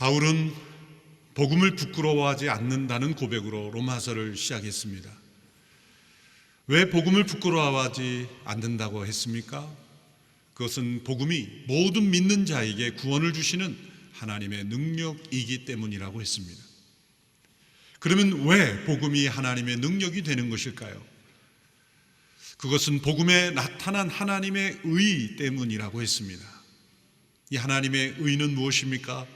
바울은 복음을 부끄러워하지 않는다는 고백으로 로마서를 시작했습니다. 왜 복음을 부끄러워하지 않는다고 했습니까? 그것은 복음이 모든 믿는 자에게 구원을 주시는 하나님의 능력이기 때문이라고 했습니다. 그러면 왜 복음이 하나님의 능력이 되는 것일까요? 그것은 복음에 나타난 하나님의 의 때문이라고 했습니다. 이 하나님의 의는 무엇입니까?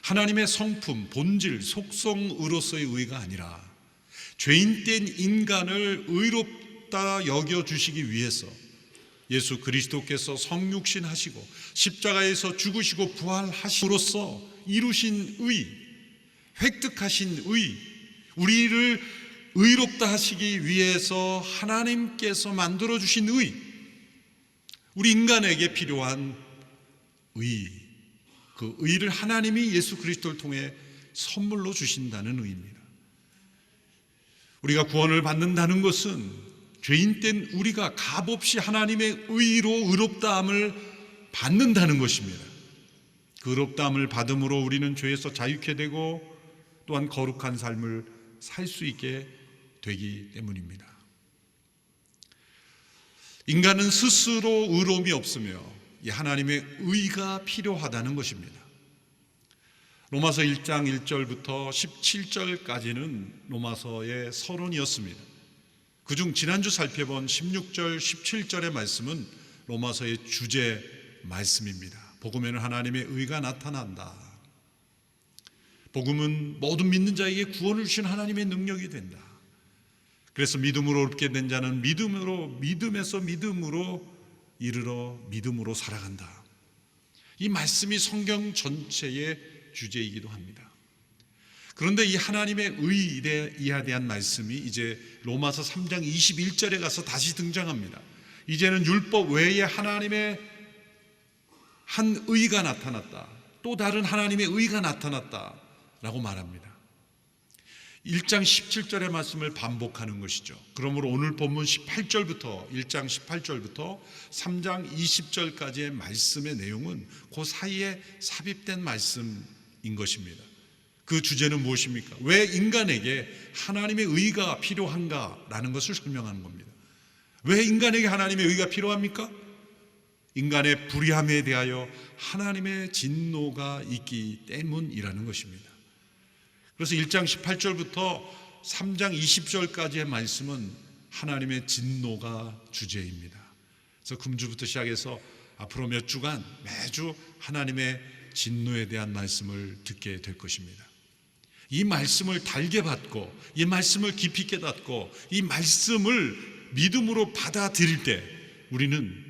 하나님의 성품, 본질, 속성으로서의 의가 아니라 죄인된 인간을 의롭다 여겨주시기 위해서 예수 그리스도께서 성육신 하시고 십자가에서 죽으시고 부활하심으로써 이루신 의, 획득하신 의, 우리를 의롭다 하시기 위해서 하나님께서 만들어주신 의, 우리 인간에게 필요한 의, 그 의를 하나님이 예수 그리스도를 통해 선물로 주신다는 의입니다. 우리가 구원을 받는다는 것은 죄인된 우리가 값없이 하나님의 의로 의롭다함을 받는다는 것입니다. 그 의롭다함을 받음으로 우리는 죄에서 자유케 되고 또한 거룩한 삶을 살 수 있게 되기 때문입니다. 인간은 스스로 의로움이 없으며 하나님의 의가 필요하다는 것입니다. 로마서 1장 1절부터 17절까지는 로마서의 서론이었습니다. 그중 지난주 살펴본 16절, 17절의 말씀은 로마서의 주제 말씀입니다. 복음에는 하나님의 의가 나타난다. 복음은 모든 믿는 자에게 구원을 주신 하나님의 능력이 된다. 그래서 믿음으로 얻게 된 자는 믿음에서 믿음으로 이르러 믿음으로 살아간다. 이 말씀이 성경 전체의 주제이기도 합니다. 그런데 이 하나님의 의에 대한 말씀이 이제 로마서 3장 21절에 가서 다시 등장합니다. 이제는 율법 외에 하나님의 한 의가 나타났다. 또 다른 하나님의 의가 나타났다라고 말합니다. 1장 17절의 말씀을 반복하는 것이죠. 그러므로 오늘 본문 18절부터 1장 18절부터 3장 20절까지의 말씀의 내용은 그 사이에 삽입된 말씀인 것입니다. 그 주제는 무엇입니까? 왜 인간에게 하나님의 의가 필요한가라는 것을 설명하는 겁니다. 왜 인간에게 하나님의 의가 필요합니까? 인간의 불의함에 대하여 하나님의 진노가 있기 때문이라는 것입니다. 그래서 1장 18절부터 3장 20절까지의 말씀은 하나님의 진노가 주제입니다. 그래서 금주부터 시작해서 앞으로 몇 주간 매주 하나님의 진노에 대한 말씀을 듣게 될 것입니다. 이 말씀을 달게 받고 이 말씀을 깊이 깨닫고 이 말씀을 믿음으로 받아들일 때 우리는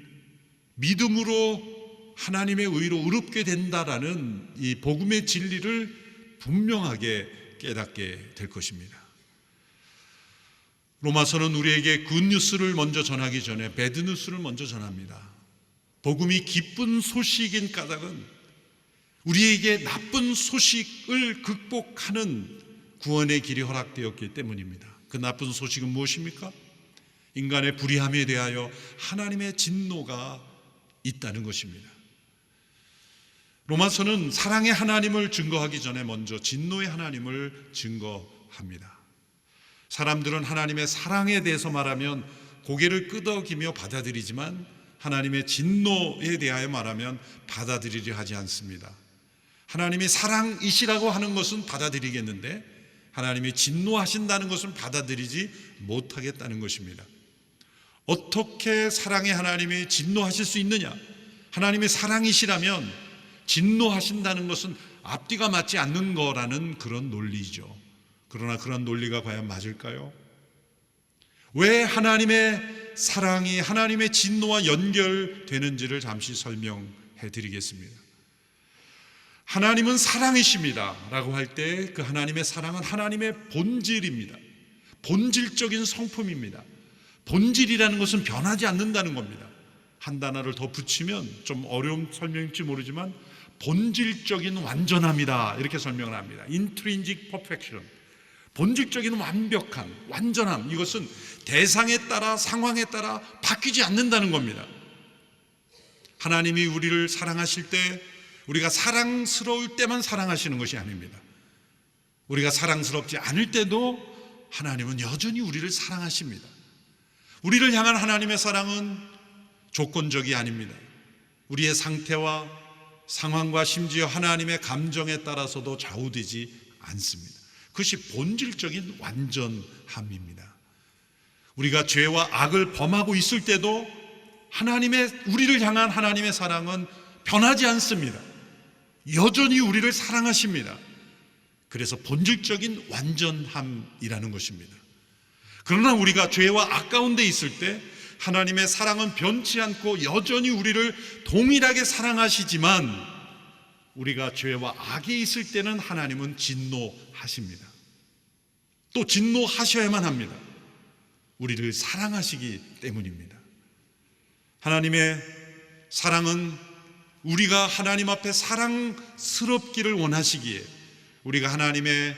믿음으로 하나님의 의로 의롭게 된다라는 이 복음의 진리를 분명하게 깨닫게 될 것입니다. 로마서는 우리에게 굿뉴스를 먼저 전하기 전에 배드뉴스를 먼저 전합니다. 복음이 기쁜 소식인 까닭은 우리에게 나쁜 소식을 극복하는 구원의 길이 허락되었기 때문입니다. 그 나쁜 소식은 무엇입니까? 인간의 불의함에 대하여 하나님의 진노가 있다는 것입니다. 로마서는 사랑의 하나님을 증거하기 전에 먼저 진노의 하나님을 증거합니다. 사람들은 하나님의 사랑에 대해서 말하면 고개를 끄덕이며 받아들이지만 하나님의 진노에 대하여 말하면 받아들이려 하지 않습니다. 하나님이 사랑이시라고 하는 것은 받아들이겠는데 하나님이 진노하신다는 것은 받아들이지 못하겠다는 것입니다. 어떻게 사랑의 하나님이 진노하실 수 있느냐? 하나님이 사랑이시라면 진노하신다는 것은 앞뒤가 맞지 않는 거라는 그런 논리죠. 그러나 그런 논리가 과연 맞을까요? 왜 하나님의 사랑이 하나님의 진노와 연결되는지를 잠시 설명해 드리겠습니다. 하나님은 사랑이십니다 라고 할 때 그 하나님의 사랑은 하나님의 본질입니다. 본질적인 성품입니다. 본질이라는 것은 변하지 않는다는 겁니다. 한 단어를 더 붙이면 좀 어려운 설명일지 모르지만 본질적인 완전함이다 이렇게 설명을 합니다. Intrinsic perfection, 본질적인 완벽함, 완전함, 이것은 대상에 따라 상황에 따라 바뀌지 않는다는 겁니다. 하나님이 우리를 사랑하실 때 우리가 사랑스러울 때만 사랑하시는 것이 아닙니다. 우리가 사랑스럽지 않을 때도 하나님은 여전히 우리를 사랑하십니다. 우리를 향한 하나님의 사랑은 조건적이 아닙니다. 우리의 상태와 상황과 심지어 하나님의 감정에 따라서도 좌우되지 않습니다. 그것이 본질적인 완전함입니다. 우리가 죄와 악을 범하고 있을 때도 우리를 향한 하나님의 사랑은 변하지 않습니다. 여전히 우리를 사랑하십니다. 그래서 본질적인 완전함이라는 것입니다. 그러나 우리가 죄와 악 가운데 있을 때 하나님의 사랑은 변치 않고 여전히 우리를 동일하게 사랑하시지만, 우리가 죄와 악에 있을 때는 하나님은 진노하십니다. 또 진노하셔야만 합니다. 우리를 사랑하시기 때문입니다. 하나님의 사랑은 우리가 하나님 앞에 사랑스럽기를 원하시기에, 우리가 하나님의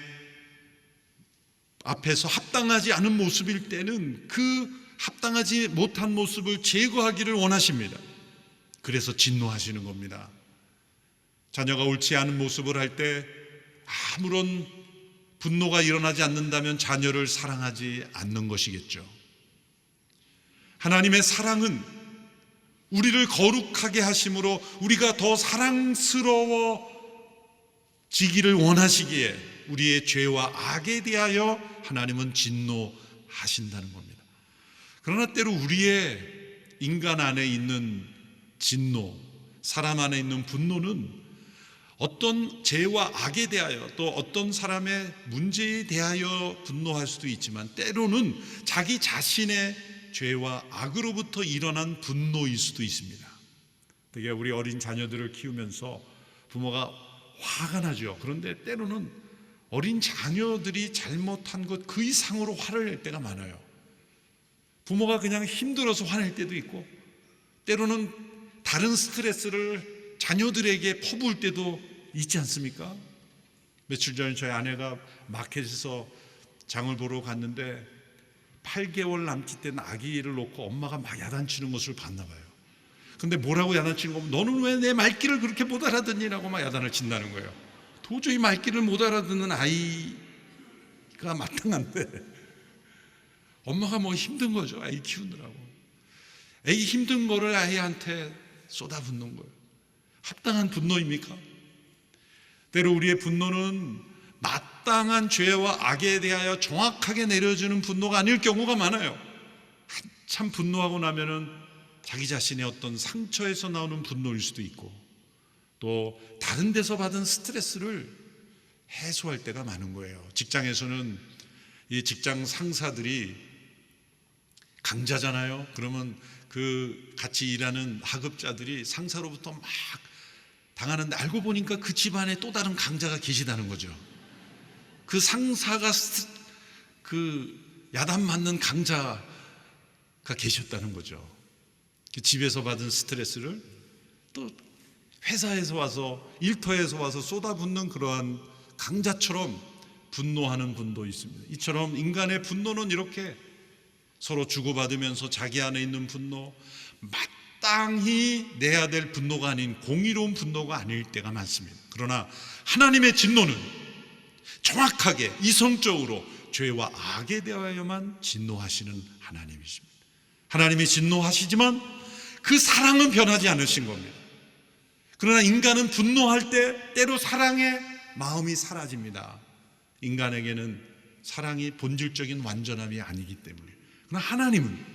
앞에서 합당하지 않은 모습일 때는 그 합당하지 못한 모습을 제거하기를 원하십니다. 그래서 진노하시는 겁니다. 자녀가 옳지 않은 모습을 할 때 아무런 분노가 일어나지 않는다면 자녀를 사랑하지 않는 것이겠죠. 하나님의 사랑은 우리를 거룩하게 하심으로 우리가 더 사랑스러워지기를 원하시기에 우리의 죄와 악에 대하여 하나님은 진노하신다는 겁니다. 그러나 때로 우리의 인간 안에 있는 진노, 사람 안에 있는 분노는 어떤 죄와 악에 대하여, 또 어떤 사람의 문제에 대하여 분노할 수도 있지만, 때로는 자기 자신의 죄와 악으로부터 일어난 분노일 수도 있습니다. 되게 우리 어린 자녀들을 키우면서 부모가 화가 나죠. 그런데 때로는 어린 자녀들이 잘못한 것 그 이상으로 화를 낼 때가 많아요. 부모가 그냥 힘들어서 화낼 때도 있고, 때로는 다른 스트레스를 자녀들에게 퍼부을 때도 있지 않습니까? 며칠 전에 저희 아내가 마켓에서 장을 보러 갔는데 8개월 남짓 된 아기를 놓고 엄마가 막 야단치는 것을 봤나 봐요. 근데 뭐라고 야단치는 거면, 너는 왜 내 말귀를 그렇게 못 알아듣니라고 막 야단을 친다는 거예요. 도저히 말귀를 못 알아듣는 아이가 마땅한데 엄마가 뭐 힘든 거죠. 아이 키우느라고. 아이 힘든 거를 아이한테 쏟아붓는 거예요. 합당한 분노입니까? 때로 우리의 분노는 마땅한 죄와 악에 대하여 정확하게 내려주는 분노가 아닐 경우가 많아요. 한참 분노하고 나면은 자기 자신의 어떤 상처에서 나오는 분노일 수도 있고, 또 다른 데서 받은 스트레스를 해소할 때가 많은 거예요. 직장에서는 이 직장 상사들이 강자잖아요. 그러면 그 같이 일하는 하급자들이 상사로부터 막 당하는데, 알고 보니까 그 집안에 또 다른 강자가 계시다는 거죠. 그 상사가 그 야단 맞는 강자가 계셨다는 거죠. 그 집에서 받은 스트레스를 또 회사에서 와서, 일터에서 와서 쏟아붓는 그러한 강자처럼 분노하는 분도 있습니다. 이처럼 인간의 분노는 이렇게 서로 주고받으면서 자기 안에 있는 분노, 마땅히 내야 될 분노가 아닌 공의로운 분노가 아닐 때가 많습니다. 그러나 하나님의 진노는 정확하게 이성적으로 죄와 악에 대하여만 진노하시는 하나님이십니다. 하나님이 진노하시지만 그 사랑은 변하지 않으신 겁니다. 그러나 인간은 분노할 때 때로 사랑의 마음이 사라집니다. 인간에게는 사랑이 본질적인 완전함이 아니기 때문에. 그러나 하나님은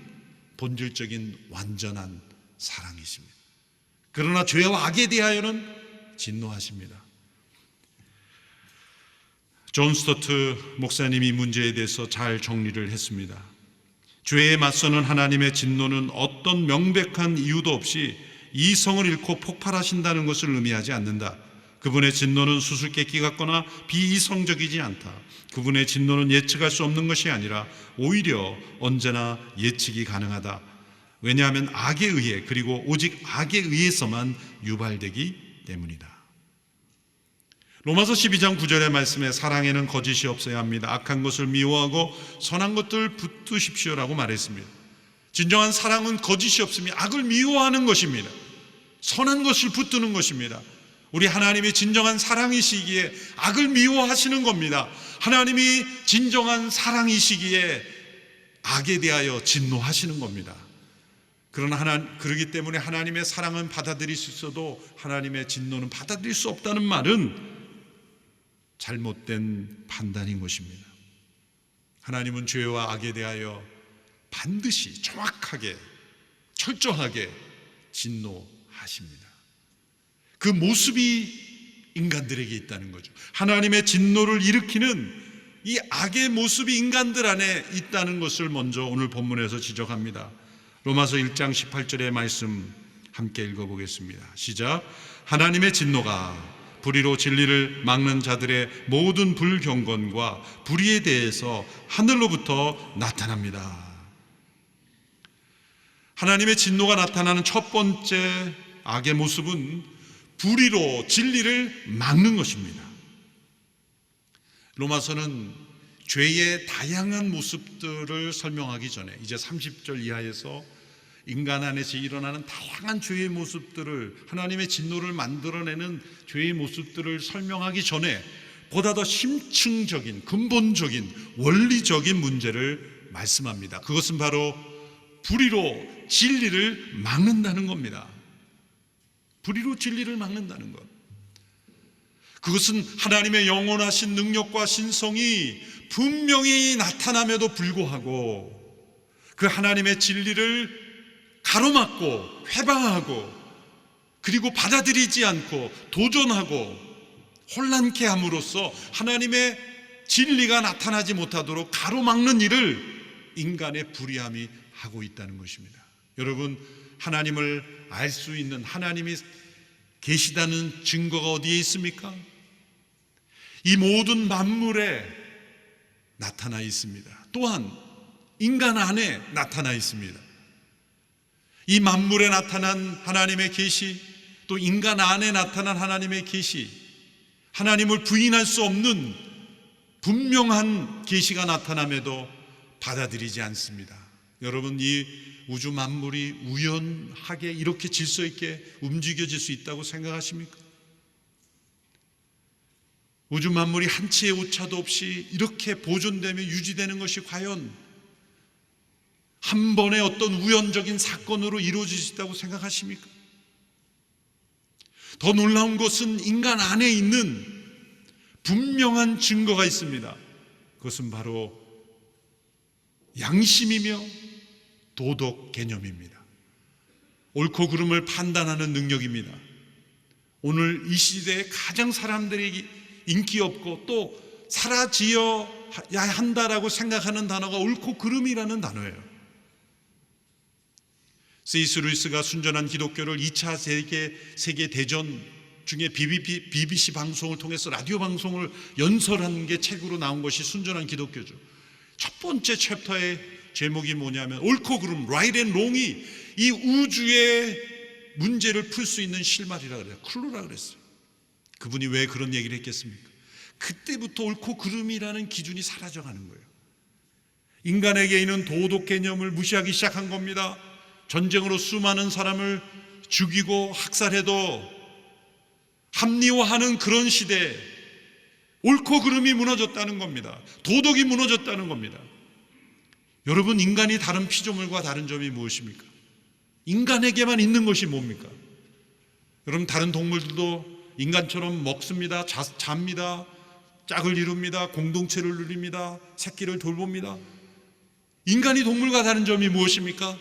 본질적인 완전한 사랑이십니다. 그러나 죄와 악에 대하여는 진노하십니다. 존 스토트 목사님이 이 문제에 대해서 잘 정리를 했습니다. 죄에 맞서는 하나님의 진노는 어떤 명백한 이유도 없이 이성을 잃고 폭발하신다는 것을 의미하지 않는다. 그분의 진노는 수수께끼 같거나 비이성적이지 않다. 그분의 진노는 예측할 수 없는 것이 아니라 오히려 언제나 예측이 가능하다. 왜냐하면 악에 의해, 그리고 오직 악에 의해서만 유발되기 때문이다. 로마서 12장 9절의 말씀에 사랑에는 거짓이 없어야 합니다. 악한 것을 미워하고 선한 것들 붙드십시오라고 말했습니다. 진정한 사랑은 거짓이 없으며 악을 미워하는 것입니다. 선한 것을 붙드는 것입니다. 우리 하나님이 진정한 사랑이시기에 악을 미워하시는 겁니다. 하나님이 진정한 사랑이시기에 악에 대하여 진노하시는 겁니다. 그러기 때문에 하나님의 사랑은 받아들일 수 있어도 하나님의 진노는 받아들일 수 없다는 말은 잘못된 판단인 것입니다. 하나님은 죄와 악에 대하여 반드시 정확하게 철저하게 진노하십니다. 그 모습이 인간들에게 있다는 거죠. 하나님의 진노를 일으키는 이 악의 모습이 인간들 안에 있다는 것을 먼저 오늘 본문에서 지적합니다. 로마서 1장 18절의 말씀 함께 읽어보겠습니다. 시작. 하나님의 진노가 불의로 진리를 막는 자들의 모든 불경건과 불의에 대해서 하늘로부터 나타납니다. 하나님의 진노가 나타나는 첫 번째 악의 모습은 불의로 진리를 막는 것입니다. 로마서는 죄의 다양한 모습들을 설명하기 전에 이제 30절 이하에서 인간 안에서 일어나는 다양한 죄의 모습들을, 하나님의 진노를 만들어내는 죄의 모습들을 설명하기 전에 보다 더 심층적인, 근본적인, 원리적인 문제를 말씀합니다. 그것은 바로 불의로 진리를 막는다는 겁니다. 불의로 진리를 막는다는 것. 그것은 하나님의 영원하신 능력과 신성이 분명히 나타남에도 불구하고 그 하나님의 진리를 가로막고 회방하고 그리고 받아들이지 않고 도전하고 혼란케 함으로써 하나님의 진리가 나타나지 못하도록 가로막는 일을 인간의 불의함이 하고 있다는 것입니다. 여러분, 하나님을 알 수 있는, 하나님이 계시다는 증거가 어디에 있습니까? 이 모든 만물에 나타나 있습니다. 또한 인간 안에 나타나 있습니다. 이 만물에 나타난 하나님의 계시, 또 인간 안에 나타난 하나님의 계시, 하나님을 부인할 수 없는 분명한 계시가 나타남에도 받아들이지 않습니다. 여러분, 이 우주 만물이 우연하게 이렇게 질서 있게 움직여질 수 있다고 생각하십니까? 우주 만물이 한 치의 오차도 없이 이렇게 보존되며 유지되는 것이 과연 한 번의 어떤 우연적인 사건으로 이루어질 수 있다고 생각하십니까? 더 놀라운 것은 인간 안에 있는 분명한 증거가 있습니다. 그것은 바로 양심이며 도덕 개념입니다. 옳고 그름을 판단하는 능력입니다. 오늘 이 시대에 가장 사람들이 인기 없고 또 사라져야 한다라고 생각하는 단어가 옳고 그름이라는 단어예요. C.S. 루이스가 순전한 기독교를 2차 세계대전 중에 BBC 방송을 통해서 라디오 방송을 연설한 게 책으로 나온 것이 순전한 기독교죠. 첫 번째 챕터의 제목이 뭐냐면 옳고 그름, right and wrong이 이 우주의 문제를 풀 수 있는 실마리라 그래요. 클루라 그랬어요. 그분이 왜 그런 얘기를 했겠습니까? 그때부터 옳고 그름이라는 기준이 사라져가는 거예요. 인간에게 있는 도덕 개념을 무시하기 시작한 겁니다. 전쟁으로 수많은 사람을 죽이고 학살해도 합리화하는 그런 시대에 옳고 그름이 무너졌다는 겁니다. 도덕이 무너졌다는 겁니다. 여러분, 인간이 다른 피조물과 다른 점이 무엇입니까? 인간에게만 있는 것이 뭡니까? 여러분, 다른 동물들도 인간처럼 먹습니다. 잡니다. 짝을 이룹니다. 공동체를 누립니다. 새끼를 돌봅니다. 인간이 동물과 다른 점이 무엇입니까?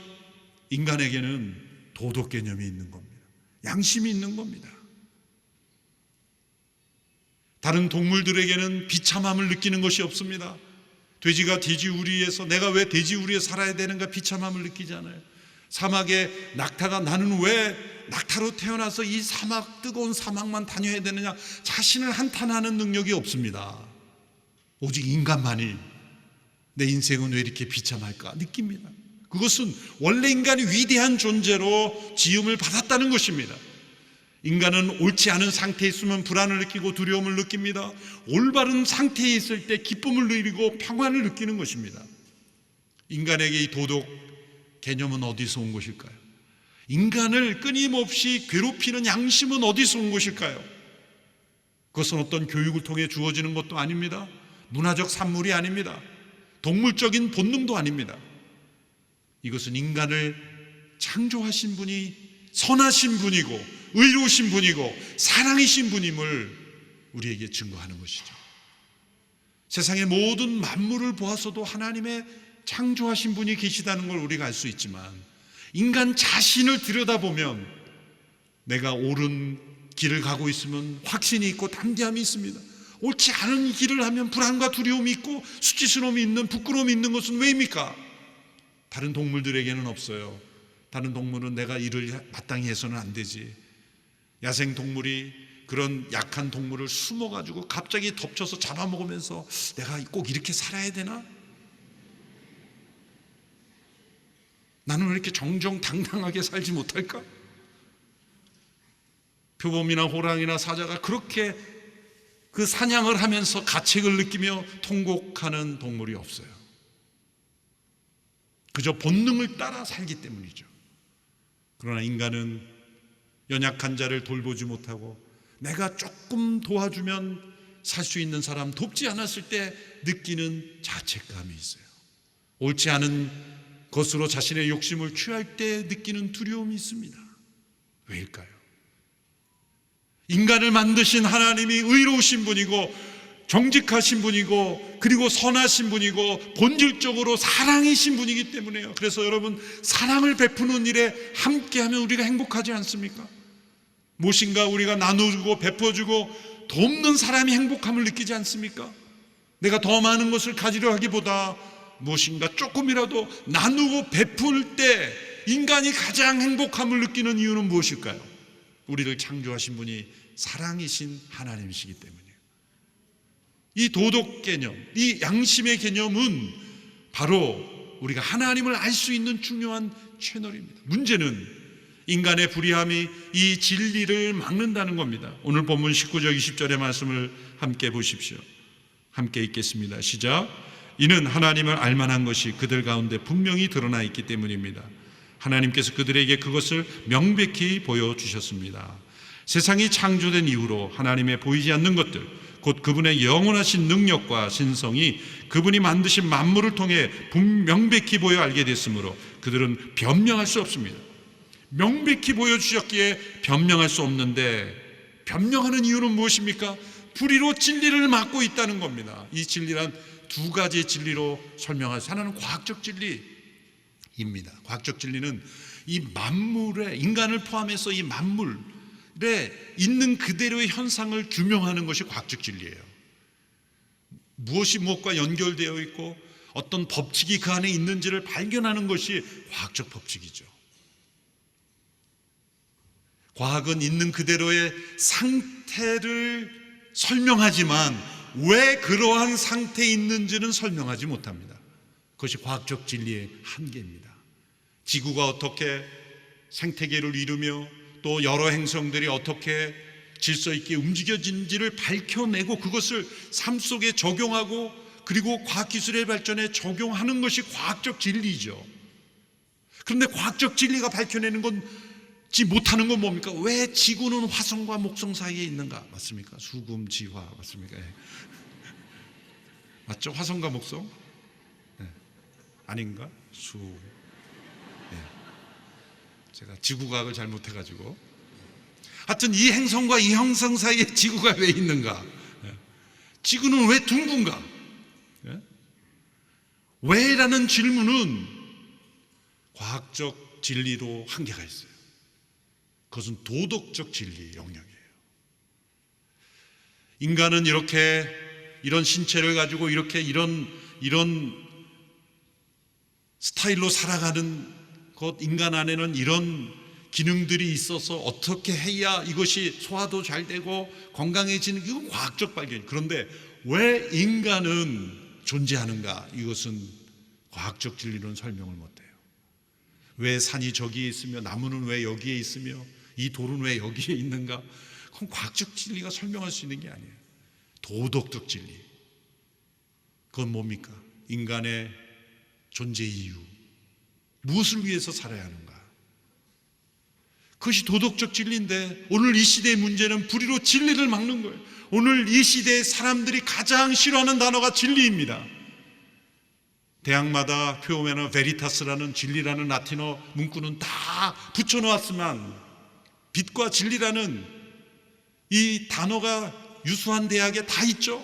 인간에게는 도덕 개념이 있는 겁니다. 양심이 있는 겁니다. 다른 동물들에게는 비참함을 느끼는 것이 없습니다. 돼지가 돼지우리에서 내가 왜 돼지우리에 살아야 되는가 비참함을 느끼지 않아요. 사막에 낙타가 나는 왜 낙타로 태어나서 이 사막, 뜨거운 사막만 다녀야 되느냐, 자신을 한탄하는 능력이 없습니다. 오직 인간만이 내 인생은 왜 이렇게 비참할까 느낍니다. 그것은 원래 인간이 위대한 존재로 지음을 받았다는 것입니다. 인간은 옳지 않은 상태에 있으면 불안을 느끼고 두려움을 느낍니다. 올바른 상태에 있을 때 기쁨을 누리고 평안을 느끼는 것입니다. 인간에게 이 도덕 개념은 어디서 온 것일까요? 인간을 끊임없이 괴롭히는 양심은 어디서 온 것일까요? 그것은 어떤 교육을 통해 주어지는 것도 아닙니다. 문화적 산물이 아닙니다. 동물적인 본능도 아닙니다. 이것은 인간을 창조하신 분이 선하신 분이고 의로우신 분이고 사랑이신 분임을 우리에게 증거하는 것이죠. 세상의 모든 만물을 보아서도 하나님의 창조하신 분이 계시다는 걸 우리가 알 수 있지만, 인간 자신을 들여다보면 내가 옳은 길을 가고 있으면 확신이 있고 담대함이 있습니다. 옳지 않은 길을 하면 불안과 두려움이 있고 수치스러움이 있는, 부끄러움이 있는 것은 왜입니까? 다른 동물들에게는 없어요. 다른 동물은 내가 이를 마땅히 해서는 안 되지. 야생동물이 그런 약한 동물을 숨어가지고 갑자기 덮쳐서 잡아먹으면서 내가 꼭 이렇게 살아야 되나? 나는 왜 이렇게 정정당당하게 살지 못할까? 표범이나 호랑이나 사자가 그렇게 그 사냥을 하면서 가책을 느끼며 통곡하는 동물이 없어요. 그저 본능을 따라 살기 때문이죠. 그러나 인간은 연약한 자를 돌보지 못하고 내가 조금 도와주면 살 수 있는 사람 돕지 않았을 때 느끼는 자책감이 있어요. 옳지 않은 것으로 자신의 욕심을 취할 때 느끼는 두려움이 있습니다. 왜일까요? 인간을 만드신 하나님이 의로우신 분이고 정직하신 분이고 그리고 선하신 분이고 본질적으로 사랑이신 분이기 때문에요. 그래서 여러분, 사랑을 베푸는 일에 함께하면 우리가 행복하지 않습니까? 무엇인가 우리가 나누고 베풀어주고 돕는 사람이 행복함을 느끼지 않습니까? 내가 더 많은 것을 가지려 하기보다 무엇인가 조금이라도 나누고 베풀 때 인간이 가장 행복함을 느끼는 이유는 무엇일까요? 우리를 창조하신 분이 사랑이신 하나님이시기 때문이에요. 이 도덕 개념, 이 양심의 개념은 바로 우리가 하나님을 알 수 있는 중요한 채널입니다. 문제는 인간의 불의함이 이 진리를 막는다는 겁니다. 오늘 본문 19절 20절의 말씀을 함께 보십시오. 함께 읽겠습니다. 시작. 이는 하나님을 알만한 것이 그들 가운데 분명히 드러나 있기 때문입니다. 하나님께서 그들에게 그것을 명백히 보여주셨습니다. 세상이 창조된 이후로 하나님의 보이지 않는 것들, 곧 그분의 영원하신 능력과 신성이 그분이 만드신 만물을 통해 명백히 보여 알게 됐으므로 그들은 변명할 수 없습니다. 명백히 보여주셨기에 변명할 수 없는데, 변명하는 이유는 무엇입니까? 불의로 진리를 막고 있다는 겁니다. 이 진리란 두 가지 진리로 설명할 수, 하나는 과학적 진리입니다. 과학적 진리는 이 만물의, 인간을 포함해서 이 만물에 있는 그대로의 현상을 규명하는 것이 과학적 진리예요. 무엇이 무엇과 연결되어 있고 어떤 법칙이 그 안에 있는지를 발견하는 것이 과학적 법칙이죠. 과학은 있는 그대로의 상태를 설명하지만 왜 그러한 상태에 있는지는 설명하지 못합니다. 그것이 과학적 진리의 한계입니다. 지구가 어떻게 생태계를 이루며 또 여러 행성들이 어떻게 질서 있게 움직여진지를 밝혀내고 그것을 삶 속에 적용하고 그리고 과학기술의 발전에 적용하는 것이 과학적 진리죠. 그런데 과학적 진리가 밝혀내는 지 못하는 건 뭡니까? 왜 지구는 화성과 목성 사이에 있는가? 맞습니까? 수금지화 맞습니까? 네. 맞죠? 화성과 목성? 네. 아닌가? 네. 제가 지구과학을 잘 못해가지고 하여튼 이 행성과 이 행성 사이에 지구가 왜 있는가? 네. 지구는 왜 둥근가? 네. 왜라는 질문은 과학적 진리로 한계가 있어요. 그것은 도덕적 진리의 영역이에요. 인간은 이렇게 이런 신체를 가지고 이렇게 이런 스타일로 살아가는 것, 인간 안에는 이런 기능들이 있어서 어떻게 해야 이것이 소화도 잘 되고 건강해지는, 이건 과학적 발견이에요. 그런데 왜 인간은 존재하는가? 이것은 과학적 진리로는 설명을 못해요. 왜 산이 저기에 있으며 나무는 왜 여기에 있으며 이 돌은 왜 여기에 있는가? 그건 과학적 진리가 설명할 수 있는 게 아니에요. 도덕적 진리. 그건 뭡니까? 인간의 존재 이유. 무엇을 위해서 살아야 하는가? 그것이 도덕적 진리인데 오늘 이 시대의 문제는 불의로 진리를 막는 거예요. 오늘 이 시대의 사람들이 가장 싫어하는 단어가 진리입니다. 대학마다 표면에 베리타스라는 진리라는 라틴어 문구는 다 붙여놓았지만 빛과 진리라는 이 단어가 유수한 대학에 다 있죠.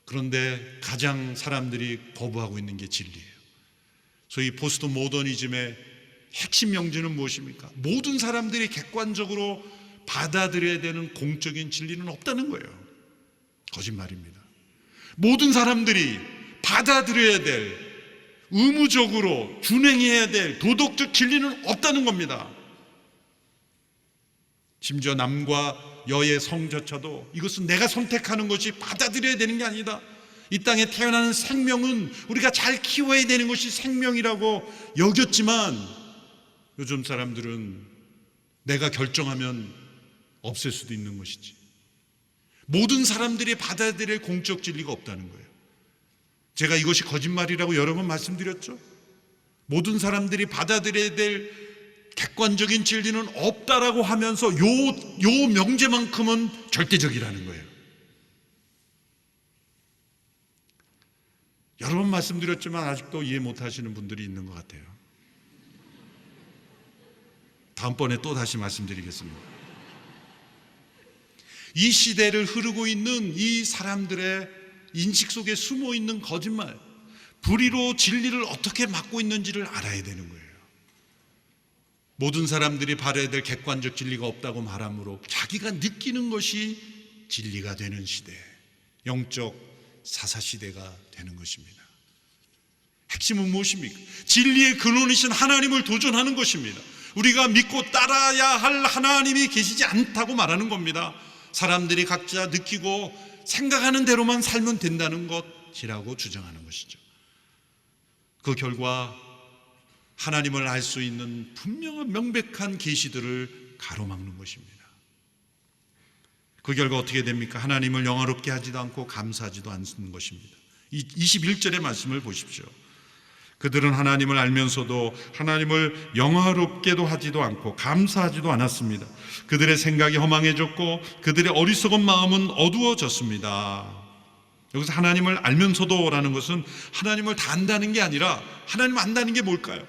그런데 가장 사람들이 거부하고 있는 게 진리예요. 소위 포스트 모더니즘의 핵심 명제는 무엇입니까? 모든 사람들이 객관적으로 받아들여야 되는 공적인 진리는 없다는 거예요. 거짓말입니다. 모든 사람들이 받아들여야 될, 의무적으로 준행해야 될 도덕적 진리는 없다는 겁니다. 심지어 남과 여의 성조차도 이것은 내가 선택하는 것이 받아들여야 되는 게 아니다. 이 땅에 태어나는 생명은 우리가 잘 키워야 되는 것이 생명이라고 여겼지만 요즘 사람들은 내가 결정하면 없앨 수도 있는 것이지. 모든 사람들이 받아들일 공적 진리가 없다는 거예요. 제가 이것이 거짓말이라고 여러 번 말씀드렸죠. 모든 사람들이 받아들여야 될 객관적인 진리는 없다라고 하면서 요 명제만큼은 절대적이라는 거예요. 여러 번 말씀드렸지만 아직도 이해 못하시는 분들이 있는 것 같아요. 다음번에 또 다시 말씀드리겠습니다. 이 시대를 흐르고 있는 이 사람들의 인식 속에 숨어 있는 거짓말, 불의로 진리를 어떻게 막고 있는지를 알아야 되는 거예요. 모든 사람들이 바라야 될 객관적 진리가 없다고 말함으로 자기가 느끼는 것이 진리가 되는 시대, 영적 사사시대가 되는 것입니다. 핵심은 무엇입니까? 진리의 근원이신 하나님을 도전하는 것입니다. 우리가 믿고 따라야 할 하나님이 계시지 않다고 말하는 겁니다. 사람들이 각자 느끼고 생각하는 대로만 살면 된다는 것이라고 주장하는 것이죠. 그 결과 하나님을 알 수 있는 분명한 명백한 계시들을 가로막는 것입니다. 그 결과 어떻게 됩니까? 하나님을 영화롭게 하지도 않고 감사하지도 않는 것입니다. 21절의 말씀을 보십시오. 그들은 하나님을 알면서도 하나님을 영화롭게도 하지도 않고 감사하지도 않았습니다. 그들의 생각이 허망해졌고 그들의 어리석은 마음은 어두워졌습니다. 여기서 하나님을 알면서도 라는 것은 하나님을 다 안다는 게 아니라 하나님을 안다는 게 뭘까요?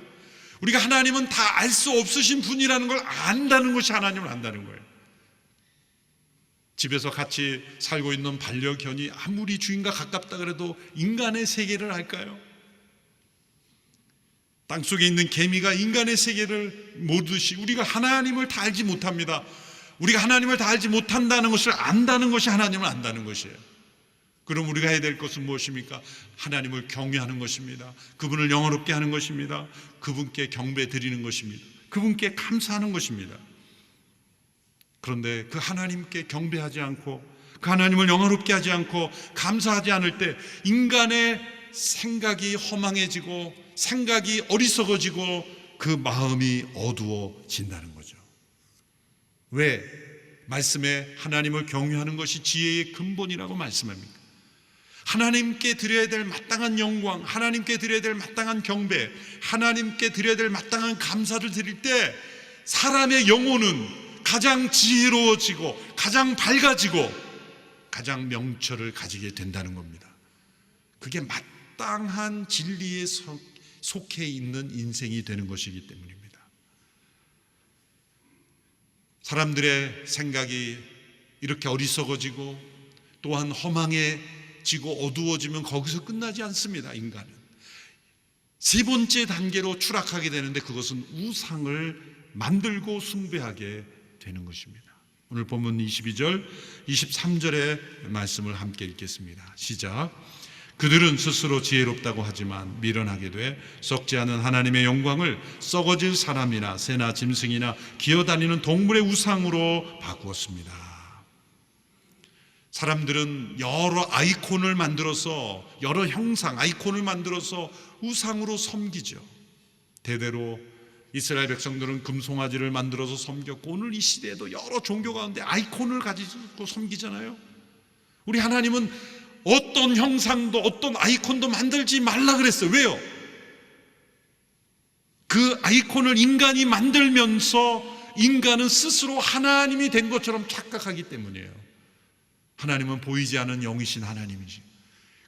우리가 하나님은 다 알 수 없으신 분이라는 걸 안다는 것이 하나님을 안다는 거예요. 집에서 같이 살고 있는 반려견이 아무리 주인과 가깝다 그래도 인간의 세계를 알까요? 땅속에 있는 개미가 인간의 세계를 모르듯이 우리가 하나님을 다 알지 못합니다. 우리가 하나님을 다 알지 못한다는 것을 안다는 것이 하나님을 안다는 것이에요. 그럼 우리가 해야 될 것은 무엇입니까? 하나님을 경외하는 것입니다. 그분을 영화롭게 하는 것입니다. 그분께 경배 드리는 것입니다. 그분께 감사하는 것입니다. 그런데 그 하나님께 경배하지 않고 그 하나님을 영화롭게 하지 않고 감사하지 않을 때 인간의 생각이 허망해지고 생각이 어리석어지고 그 마음이 어두워진다는 거죠. 왜? 말씀에 하나님을 경외하는 것이 지혜의 근본이라고 말씀합니다. 하나님께 드려야 될 마땅한 영광, 하나님께 드려야 될 마땅한 경배, 하나님께 드려야 될 마땅한 감사를 드릴 때 사람의 영혼은 가장 지혜로워지고 가장 밝아지고 가장 명철을 가지게 된다는 겁니다. 그게 마땅한 진리에 속해 있는 인생이 되는 것이기 때문입니다. 사람들의 생각이 이렇게 어리석어지고 또한 허망해지고 어두워지면 거기서 끝나지 않습니다. 인간은 세 번째 단계로 추락하게 되는데 그것은 우상을 만들고 숭배하게 되는 것입니다. 오늘 본문 22절 23절의 말씀을 함께 읽겠습니다. 시작. 그들은 스스로 지혜롭다고 하지만 미련하게 돼 썩지 않은 하나님의 영광을 썩어질 사람이나 새나 짐승이나 기어다니는 동물의 우상으로 바꾸었습니다. 사람들은 여러 아이콘을 만들어서 여러 형상 아이콘을 만들어서 우상으로 섬기죠. 대대로 이스라엘 백성들은 금송아지를 만들어서 섬겼고 오늘 이 시대에도 여러 종교 가운데 아이콘을 가지고 섬기잖아요. 우리 하나님은 어떤 형상도 어떤 아이콘도 만들지 말라 그랬어요. 왜요? 그 아이콘을 인간이 만들면서 인간은 스스로 하나님이 된 것처럼 착각하기 때문이에요. 하나님은 보이지 않는 영이신 하나님이시.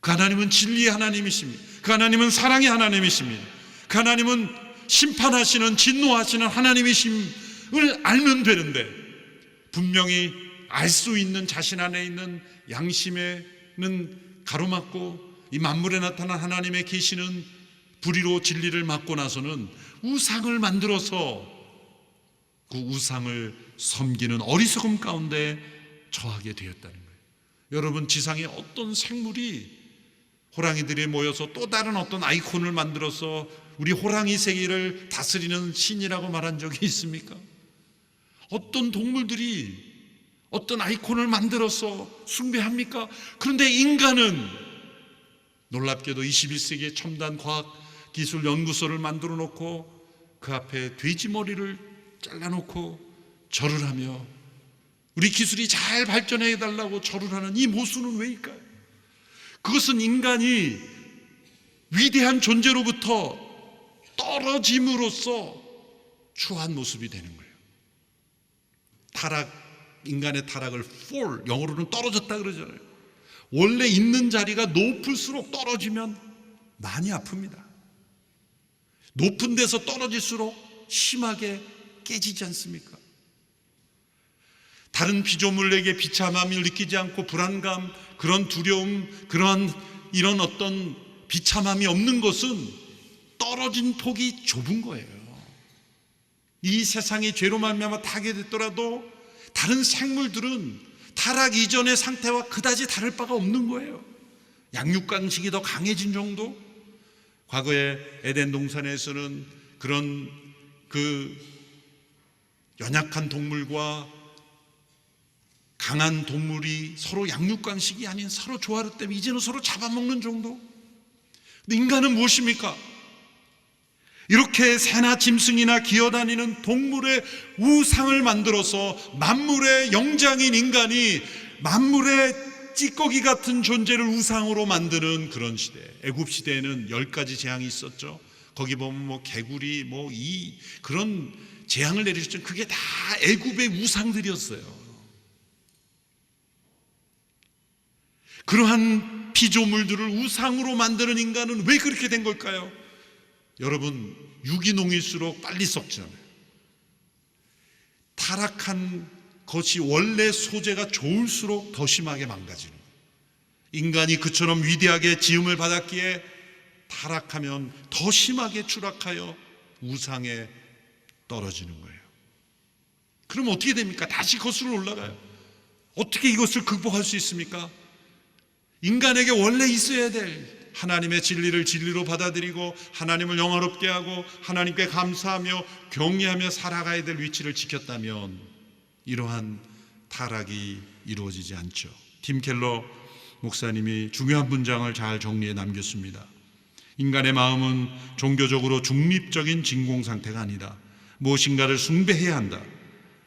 그 하나님은 진리의 하나님이십니다. 그 하나님은 사랑의 하나님이십니다. 그 하나님은 심판하시는, 진노하시는 하나님이심을 알면 되는데, 분명히 알 수 있는 자신 안에 있는 양심에는 가로막고 이 만물에 나타난 하나님의 계시는 불의로 진리를 막고 나서는 우상을 만들어서 그 우상을 섬기는 어리석음 가운데 처하게 되었다는 거예요. 여러분, 지상의 어떤 생물이 호랑이들이 모여서 또 다른 어떤 아이콘을 만들어서 우리 호랑이 세계를 다스리는 신이라고 말한 적이 있습니까? 어떤 동물들이 어떤 아이콘을 만들어서 숭배합니까? 그런데 인간은 놀랍게도 21세기의 첨단 과학기술 연구소를 만들어 놓고 그 앞에 돼지 머리를 잘라놓고 절을 하며 우리 기술이 잘 발전해 달라고 절을 하는 이 모순은 왜일까요? 그것은 인간이 위대한 존재로부터 떨어짐으로써 추한 모습이 되는 거예요. 인간의 타락을 fall, 영어로는 떨어졌다 그러잖아요. 원래 있는 자리가 높을수록 떨어지면 많이 아픕니다. 높은 데서 떨어질수록 심하게 깨지지 않습니까? 다른 피조물에게 비참함을 느끼지 않고 불안감, 그런 두려움, 이런 어떤 비참함이 없는 것은 떨어진 폭이 좁은 거예요. 이 세상이 죄로 말미암아 타게 됐더라도 다른 생물들은 타락 이전의 상태와 그다지 다를 바가 없는 거예요. 양육강식이 더 강해진 정도? 과거에 에덴 동산에서는 그런 연약한 동물과 강한 동물이 서로 양육강식이 아닌 서로 조화를 때문에 이제는 서로 잡아먹는 정도? 근데 인간은 무엇입니까? 이렇게 새나 짐승이나 기어다니는 동물의 우상을 만들어서 만물의 영장인 인간이 만물의 찌꺼기 같은 존재를 우상으로 만드는 그런 시대. 애굽 시대에는 10가지 재앙이 있었죠. 거기 보면 개구리 그런 재앙을 내리셨죠. 그게 다 애굽의 우상들이었어요. 그러한 피조물들을 우상으로 만드는 인간은 왜 그렇게 된 걸까요? 여러분, 유기농일수록 빨리 썩잖아요. 타락한 것이 원래 소재가 좋을수록 더 심하게 망가지는 거예요. 인간이 그처럼 위대하게 지음을 받았기에 타락하면 더 심하게 추락하여 우상에 떨어지는 거예요. 그럼 어떻게 됩니까? 다시 거슬러 올라가요. 어떻게 이것을 극복할 수 있습니까? 인간에게 원래 있어야 될 하나님의 진리를 진리로 받아들이고 하나님을 영화롭게 하고 하나님께 감사하며 경외하며 살아가야 될 위치를 지켰다면 이러한 타락이 이루어지지 않죠. 팀 켈러 목사님이 중요한 문장을 잘 정리해 남겼습니다. 인간의 마음은 종교적으로 중립적인 진공 상태가 아니다. 무엇인가를 숭배해야 한다.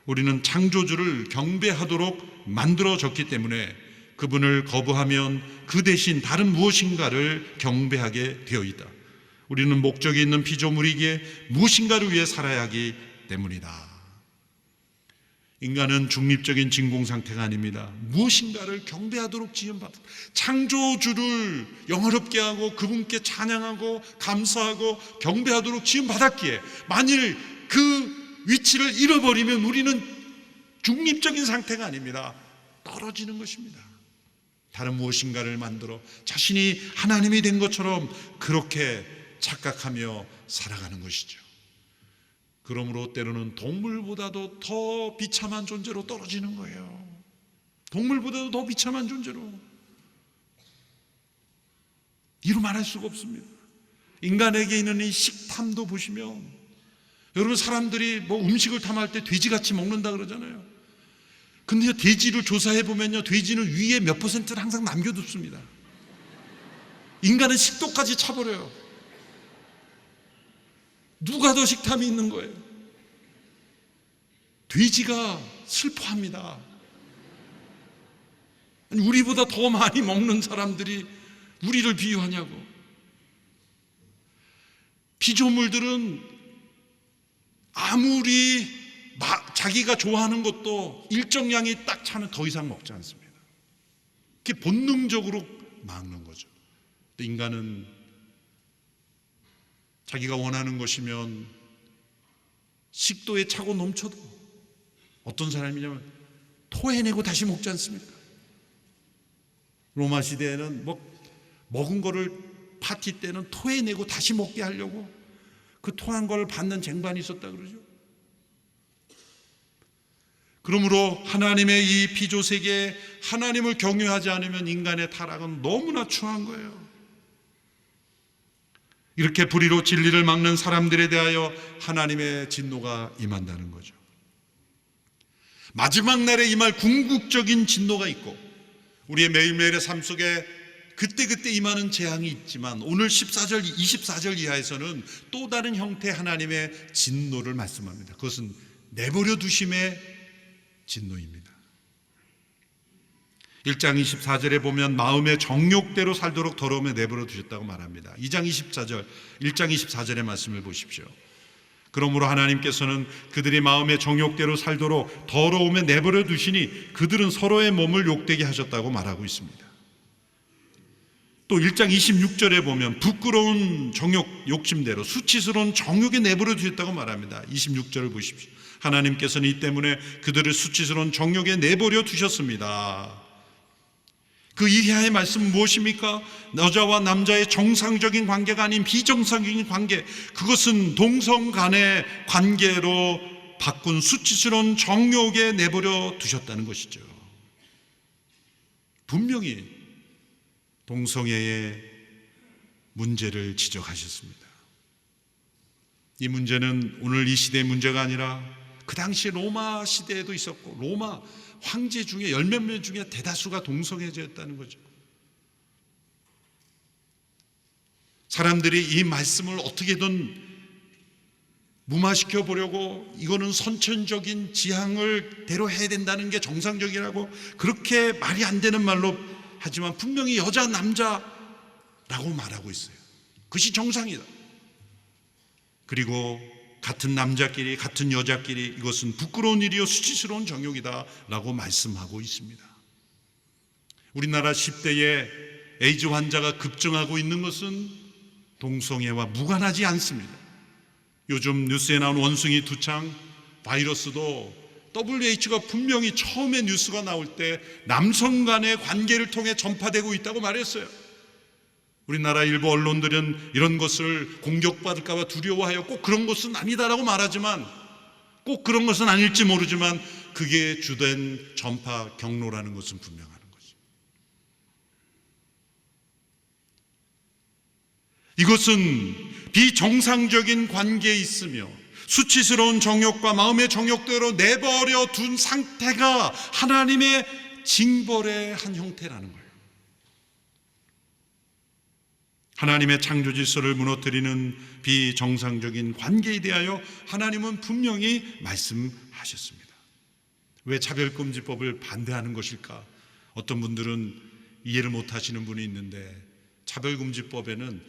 우리는 창조주를 경배하도록 만들어졌기 때문에 그분을 거부하면 그 대신 다른 무엇인가를 경배하게 되어 있다. 우리는 목적이 있는 피조물이기에 무엇인가를 위해 살아야 하기 때문이다. 인간은 중립적인 진공 상태가 아닙니다. 무엇인가를 경배하도록 지음받았다. 창조주를 영화롭게 하고 그분께 찬양하고 감사하고 경배하도록 지음받았기에 만일 그 위치를 잃어버리면 우리는 중립적인 상태가 아닙니다. 떨어지는 것입니다. 다른 무엇인가를 만들어 자신이 하나님이 된 것처럼 그렇게 착각하며 살아가는 것이죠. 그러므로 때로는 동물보다도 더 비참한 존재로 떨어지는 거예요. 동물보다도 더 비참한 존재로. 이루 말할 수가 없습니다. 인간에게 있는 이 식탐도 보시면 여러분, 사람들이 음식을 탐할 때 돼지같이 먹는다 그러잖아요. 근데 돼지를 조사해 보면요, 돼지는 위에 몇 %를 항상 남겨둡습니다. 인간은 식도까지 차버려요. 누가 더 식탐이 있는 거예요? 돼지가 슬퍼합니다. 아니, 우리보다 더 많이 먹는 사람들이 우리를 비유하냐고. 피조물들은 아무리 자기가 좋아하는 것도 일정량이 딱 차면 더 이상 먹지 않습니다. 그게 본능적으로 막는 거죠. 인간은 자기가 원하는 것이면 식도에 차고 넘쳐도 어떤 사람이냐면 토해내고 다시 먹지 않습니까? 로마 시대에는 먹은 거를 파티 때는 토해내고 다시 먹게 하려고 그 토한 걸 받는 쟁반이 있었다 그러죠. 그러므로 하나님의 이 피조세계에 하나님을 경외하지 않으면 인간의 타락은 너무나 추한 거예요. 이렇게 불의로 진리를 막는 사람들에 대하여 하나님의 진노가 임한다는 거죠. 마지막 날에 임할 궁극적인 진노가 있고 우리의 매일매일의 삶 속에 그때그때 임하는 재앙이 있지만 오늘 14절, 24절 이하에서는 또 다른 형태의 하나님의 진노를 말씀합니다. 그것은 내버려 두심의 진노입니다. 1장 24절에 보면 마음의 정욕대로 살도록 더러움에 내버려 두셨다고 말합니다. 1장 24절의 말씀을 보십시오. 그러므로 하나님께서는 그들이 마음의 정욕대로 살도록 더러움에 내버려 두시니 그들은 서로의 몸을 욕되게 하셨다고 말하고 있습니다. 또 1장 26절에 보면 부끄러운 정욕 욕심대로 수치스러운 정욕에 내버려 두셨다고 말합니다. 26절을 보십시오. 하나님께서는 이 때문에 그들을 수치스러운 정욕에 내버려 두셨습니다. 그 이하의 말씀은 무엇입니까? 여자와 남자의 정상적인 관계가 아닌 비정상적인 관계, 그것은 동성 간의 관계로 바꾼 수치스러운 정욕에 내버려 두셨다는 것이죠. 분명히 동성애의 문제를 지적하셨습니다. 이 문제는 오늘 이 시대의 문제가 아니라 그 당시 로마 시대에도 있었고 로마 황제 중에 열 몇 명 중에 대다수가 동성애자였다는 거죠. 사람들이 이 말씀을 어떻게든 무마시켜 보려고 이거는 선천적인 지향을 대로 해야 된다는 게 정상적이라고 그렇게 말이 안 되는 말로 하지만 분명히 여자 남자라고 말하고 있어요. 그것이 정상이다. 그리고 같은 남자끼리 같은 여자끼리 이것은 부끄러운 일이요 수치스러운 정욕이다 라고 말씀하고 있습니다. 우리나라 10대의 에이즈 환자가 급증하고 있는 것은 동성애와 무관하지 않습니다. 요즘 뉴스에 나온 원숭이 두창 바이러스도 WHO가 분명히 처음에 뉴스가 나올 때 남성 간의 관계를 통해 전파되고 있다고 말했어요. 우리나라 일부 언론들은 이런 것을 공격받을까 봐 두려워하여 꼭 그런 것은 아니다라고 말하지만 꼭 그런 것은 아닐지 모르지만 그게 주된 전파 경로라는 것은 분명하는 거죠. 이것은 비정상적인 관계에 있으며 수치스러운 정욕과 마음의 정욕대로 내버려 둔 상태가 하나님의 징벌의 한 형태라는 거예요. 하나님의 창조 질서를 무너뜨리는 비정상적인 관계에 대하여 하나님은 분명히 말씀하셨습니다. 왜 차별금지법을 반대하는 것일까? 어떤 분들은 이해를 못하시는 분이 있는데 차별금지법에는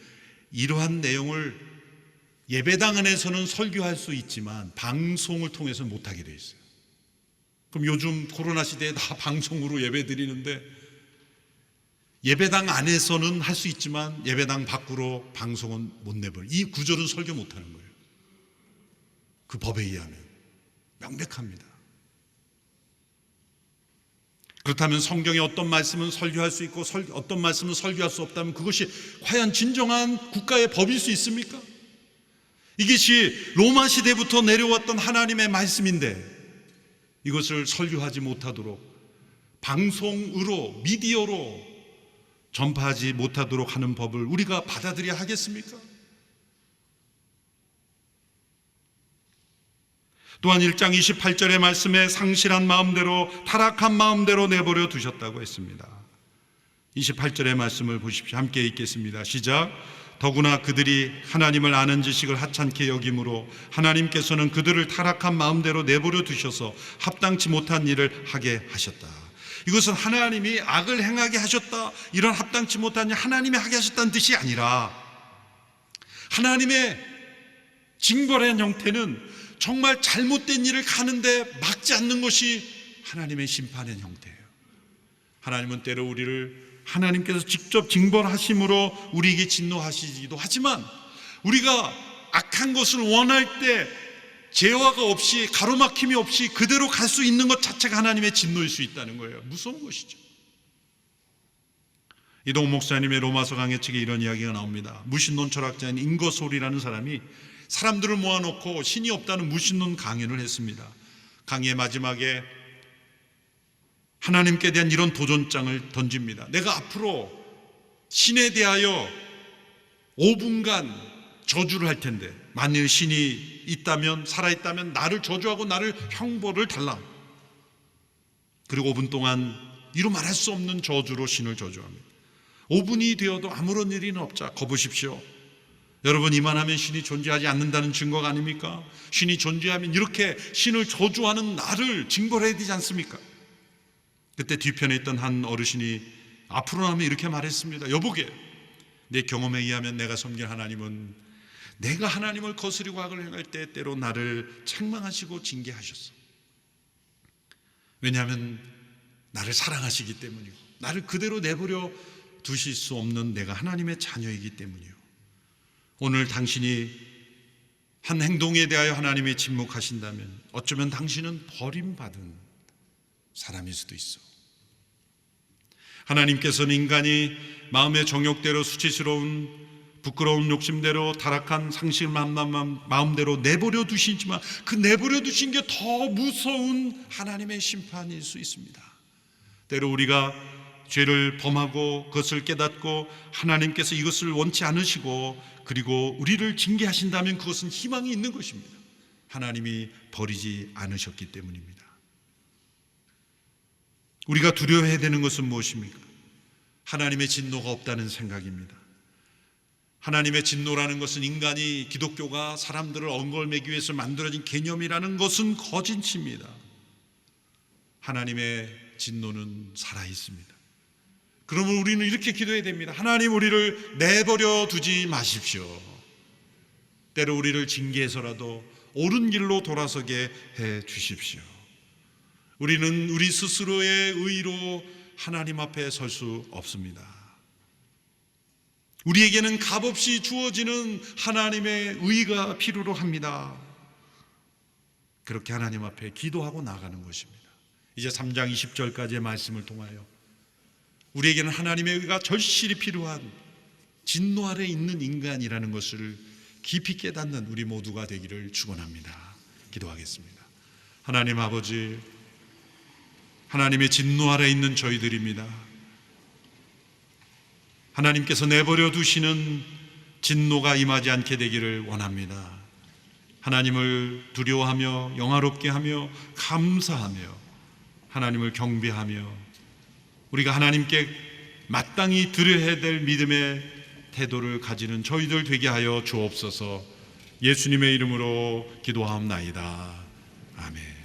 이러한 내용을 예배당 안에서는 설교할 수 있지만 방송을 통해서는 못하게 돼 있어요. 그럼 요즘 코로나 시대에 다 방송으로 예배 드리는데 예배당 안에서는 할 수 있지만 예배당 밖으로 방송은 못 내버려. 이 구절은 설교 못하는 거예요. 그 법에 의하면 명백합니다. 그렇다면 성경에 어떤 말씀은 설교할 수 있고 어떤 말씀은 설교할 수 없다면 그것이 과연 진정한 국가의 법일 수 있습니까? 이것이 로마 시대부터 내려왔던 하나님의 말씀인데 이것을 설교하지 못하도록 방송으로 미디어로 전파하지 못하도록 하는 법을 우리가 받아들여야 하겠습니까? 또한 1장 28절의 말씀에 상실한 마음대로 타락한 마음대로 내버려 두셨다고 했습니다. 28절의 말씀을 보십시오. 함께 읽겠습니다. 시작. 더구나 그들이 하나님을 아는 지식을 하찮게 여김으로 하나님께서는 그들을 타락한 마음대로 내버려 두셔서 합당치 못한 일을 하게 하셨다. 이것은 하나님이 악을 행하게 하셨다, 이런 합당치 못한 일 하나님이 하게 하셨다는 뜻이 아니라 하나님의 징벌의 형태는 정말 잘못된 일을 가는데 막지 않는 것이 하나님의 심판의 형태예요. 하나님은 때로 우리를 하나님께서 직접 징벌하심으로 우리에게 진노하시기도 하지만 우리가 악한 것을 원할 때 제어가 없이 가로막힘이 없이 그대로 갈 수 있는 것 자체가 하나님의 진노일 수 있다는 거예요. 무서운 것이죠. 이동훈 목사님의 로마서 강해 책에 이런 이야기가 나옵니다. 무신론 철학자인 잉거솔이라는 사람이 사람들을 모아놓고 신이 없다는 무신론 강연을 했습니다. 강의의 마지막에 하나님께 대한 이런 도전장을 던집니다. 내가 앞으로 신에 대하여 5분간 저주를 할 텐데 만일 신이 있다면, 살아있다면 나를 저주하고 나를 형벌을 달라. 그리고 5분 동안 이루 말할 수 없는 저주로 신을 저주합니다. 5분이 되어도 아무런 일이 없자 거보십시오. 여러분, 이만하면 신이 존재하지 않는다는 증거가 아닙니까? 신이 존재하면 이렇게 신을 저주하는 나를 징벌해야 되지 않습니까? 그때 뒤편에 있던 한 어르신이 앞으로 나면 이렇게 말했습니다. 여보게, 내 경험에 의하면 내가 섬긴 하나님은 내가 하나님을 거스리고 악을 행할 때 때로 나를 책망하시고 징계하셨어. 왜냐하면 나를 사랑하시기 때문이고 나를 그대로 내버려 두실 수 없는 내가 하나님의 자녀이기 때문이요. 오늘 당신이 한 행동에 대하여 하나님이 침묵하신다면 어쩌면 당신은 버림받은 사람일 수도 있어. 하나님께서는 인간이 마음의 정욕대로 수치스러운 부끄러운 욕심대로 타락한 상실 마음대로 내버려 두시지만 그 내버려 두신 게 더 무서운 하나님의 심판일 수 있습니다. 때로 우리가 죄를 범하고 그것을 깨닫고 하나님께서 이것을 원치 않으시고 그리고 우리를 징계하신다면 그것은 희망이 있는 것입니다. 하나님이 버리지 않으셨기 때문입니다. 우리가 두려워해야 되는 것은 무엇입니까? 하나님의 진노가 없다는 생각입니다. 하나님의 진노라는 것은 인간이, 기독교가 사람들을 엉걸매기 위해서 만들어진 개념이라는 것은 거짓입니다. 하나님의 진노는 살아있습니다. 그러면 우리는 이렇게 기도해야 됩니다. 하나님, 우리를 내버려 두지 마십시오. 때로 우리를 징계해서라도 옳은 길로 돌아서게 해 주십시오. 우리는 우리 스스로의 의로 하나님 앞에 설 수 없습니다. 우리에게는 값없이 주어지는 하나님의 의가 필요로 합니다. 그렇게 하나님 앞에 기도하고 나가는 것입니다. 이제 3장 20절까지의 말씀을 통하여 우리에게는 하나님의 의가 절실히 필요한 진노 아래 있는 인간이라는 것을 깊이 깨닫는 우리 모두가 되기를 축원합니다. 기도하겠습니다. 하나님 아버지, 하나님의 진노 아래 있는 저희들입니다. 하나님께서 내버려 두시는 진노가 임하지 않게 되기를 원합니다. 하나님을 두려워하며 영화롭게 하며 감사하며 하나님을 경배하며 우리가 하나님께 마땅히 드려야 될 믿음의 태도를 가지는 저희들 되게 하여 주옵소서. 예수님의 이름으로 기도하옵나이다. 아멘.